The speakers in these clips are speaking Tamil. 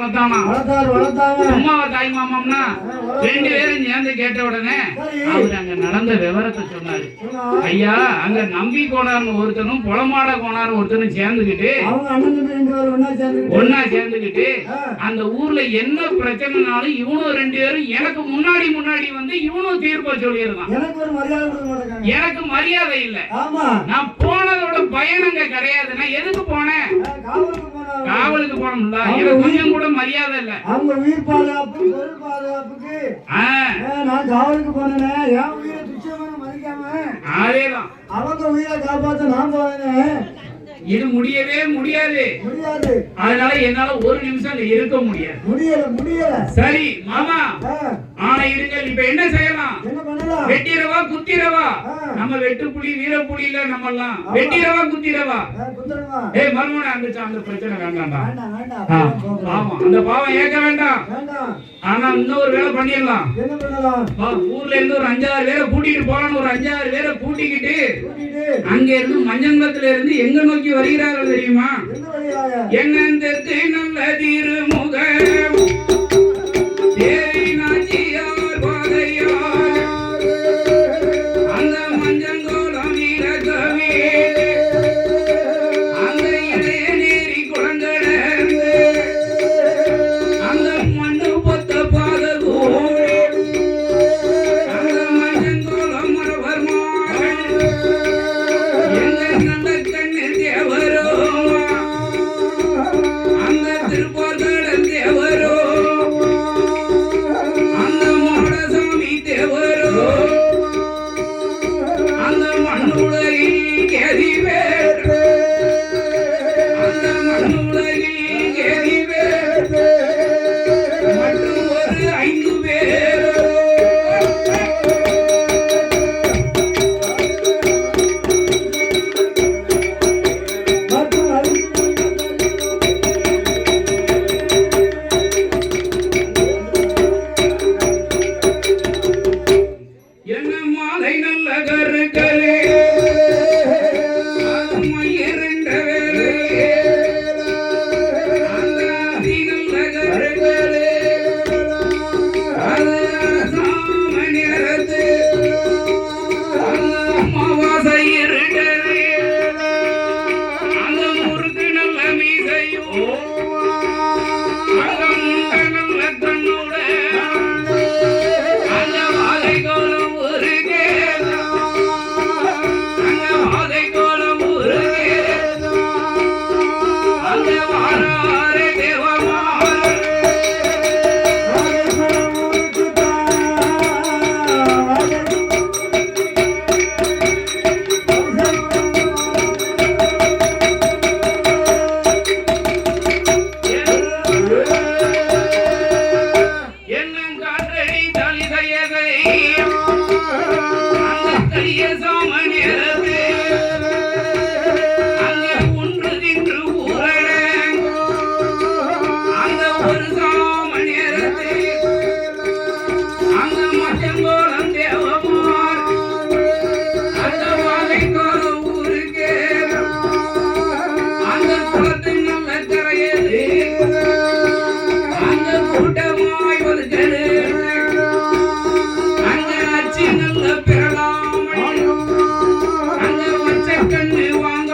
அம்மாவா தாய் மாமாம்னா ரெண்டு பேரும் சேர்ந்து கேட்ட உடனே அவர் அங்க நடந்த விவரத்தை சொன்னாரு. ஐயா, அங்க நம்பி கோனார்னு ஒருத்தனும் புலமாட கோனார் ஒருத்தனும் சேர்ந்துகிட்டு ஒன்னா சேர்ந்துகிட்டு அந்த ஊர்ல என்ன பிரச்சனைனாலும் இவனும் ரெண்டு பேரும் எனக்கு முன்னாடி வந்து இவனும் தீர்ப்ப சொல்லியிருந்தான். எனக்கு மரியாதை இல்ல. நான் போனதோட பயணங்க கிடையாது. நான் எதுக்கு போனேன்? காவலுக்கு போனோம்ல. எனக்கு கொஞ்சம் கூட மரியாதை இல்ல. அவங்க உயிர் பாதுகாப்பு பொருள் பாதுகாப்புக்கு நான் காவலுக்கு போனேன். என் உயிரை துச்சமான மதிக்காம அதேதான் அவங்க உயிரை காப்பாத்த நான் போனேன். இது முடியவே முடியாது. அதனால என்னால ஒரு நிமிஷம் அங்க இருக்க முடியல. சரி மாமா, ஆனா இருங்கள். இப்ப என்ன செய்யலாம்? வெட்டிரவா குத்திரவா? நம்ம வெட்டு புலி வீர புலி இல்ல. நம்ம எல்லாம் வெட்டிரவா குத்திரவா? ஏய் மர்மோனே, அந்த பிரச்சனை வேண்டாம்டா. ஆமா, அந்த பாவம் ஏக்க வேண்டாம். ஆனா இன்னொரு வேலை பண்ணிடலாம். ஊர்ல இருந்து ஒரு 5-6 பேரை கூட்டிட்டு போலாம். ஒரு 5-6 பேரை கூட்டிக்கிட்டு அங்க இருந்து மஞ்சங்கத்துல இருந்து எங்க நோக்கி வருகிறார்கள் தெரியுமா? எங்கெந்தற்கு நல்ல திருமுகம் தேவி நாச்சியார் பாதையார் அந்த மஞ்சங்கோலம் நீரகவே அந்த இளைய நேரி குளங்கடந்து அந்த மண்ணு பொத்த பாதகோடு அந்த மஞ்சங்கோலம் மரபர் மாறன் எங்க நல்ல கண்ணில் தேவரோ அந்த திருப்பார்கடன் தேவரோ அந்த மாடசாமி தேவரோ அந்த மண்ணுலகில் கேதிவேர் அந்த மண்ணுலகில் கேதிவேர் மற்றும் ஒரு 5 பேர் என்ன மாலை நல்ல கருக்கலே மையரண்ட வேலையே அந்த அதி நல்ல கருக்கலே அது சாம நேரத்து அந்த அமாவாசை இருட்டலே அந்த முறுக்கு நல்ல மீசையும் அந்த முட்டை நல்ல கண்ணோட அந்த வாழை கோலம் உருகே அந்த வாழை கோலம் உருகே அந்த வாராரே தேவமார் என்னும் காற்றடி தளி கையகை அந்த கைய சாமணியரது அங்கே ஒன்று தின்று ஊரட அந்த ஒரு சாமணியரது அந்த மச்சங்கோலம் தேவமார் அந்த வாழை கோலம் ஊருக்கே அந்த குளத்தின் நல்ல கரையது அந்த கூட்டமாய் வருகிறது அங்க அச்சி நல்ல பிறலாமணி அங்க வச்சக்கண்ணு வாங்க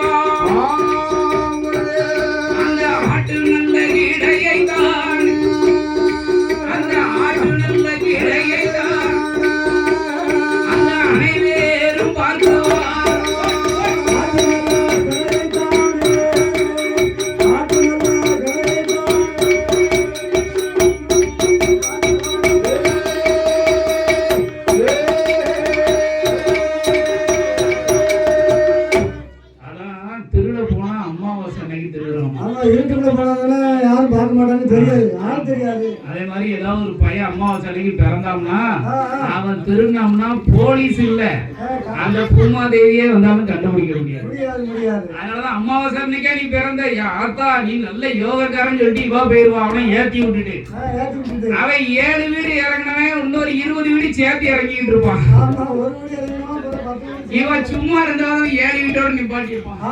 அந்த ஆட்டு நல்ல கீடையை தான் அந்த ஆட்டு நல்ல கீடையை தான் அந்த அனைவரும் பார்க்குவார். அதான் திருட போனா அமாவாசை அன்னைக்கு திருடுறோம். இருட்டுக்குள்ள போனாங்கன்னா யாரும் பார்க்க மாட்டாங்கன்னு தெரியாது. யாரும் தெரியாது. அதே மாதிரி ஏதாவது ஒரு பையன் அமாவாசை அன்னைக்கு பிறந்தாம்னா அவன் திருநம்னா போலீஸ் இல்ல அந்த பூமாதேவியே வந்தாலும் கண்டுபிடிக்க முடியாது. அதனாலதான் அமாவாசை அன்னைக்கே நீ பிறந்த ஆத்தா நீ நல்ல யோகக்காரன் சொல்லிட்டு இவா போயிருவா அவனை ஏத்தி விட்டுட்டு அவன் 7 வீடு இறங்கினவன் இன்னொரு 20 வீடு சேர்த்து இறங்கிட்டு இருப்பான். இவன் சும்மா இருந்தாலும் 7 வீட்டோட நிப்பாட்டி இருப்பான்.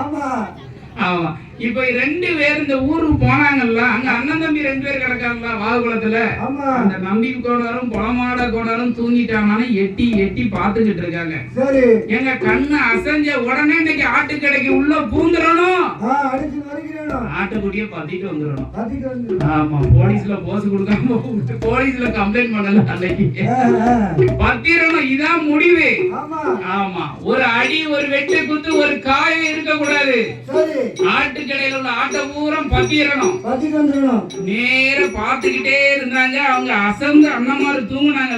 ஆமா. இப்ப 2 பேர் இந்த ஊருக்கு போனாங்கல்ல, அங்க அண்ணன் தம்பி 2 பேர் கிடக்காங்கல்ல வாகுகுளத்துல. ஆமா. அந்த நம்பி கோணரும் பொலமாட கோணரும் தூங்கிட்டானான்னு எட்டி எட்டி பாத்துக்கிட்டு இருக்காங்க. சரி. எங்க கண்ணு அசைஞ்ச உடனே இன்னைக்கு ஆட்டுக்கடைக்கு உள்ள பூந்துடணும், அடிச்சு நறுக்கிறணும், ஆட்டுக்குட்டிய பத்திட்டு வந்துடணும். பத்திட்டு வந்து. ஆமா, போலீஸ்ல போஸ் கொடுக்காம போலீஸ்ல கம்ப்ளைண்ட் பண்ணல அன்னைக்கு. பத்திரணும், இதான் முடிவு. ஆமா. ஆமா, ஒரு அடி ஒரு வெட்டு குத்து ஒரு காயம் இருக்க கூடாது. சரி. ஆட்டுக்கடையில உள்ள ஆட்டை பூரா பத்திரணும், பத்திட்டு வந்துடணும். நேர பாத்துக்கிட்டே இருந்தாங்க. அவங்க அசந்து அண்ணமாரு தூங்குனாங்க.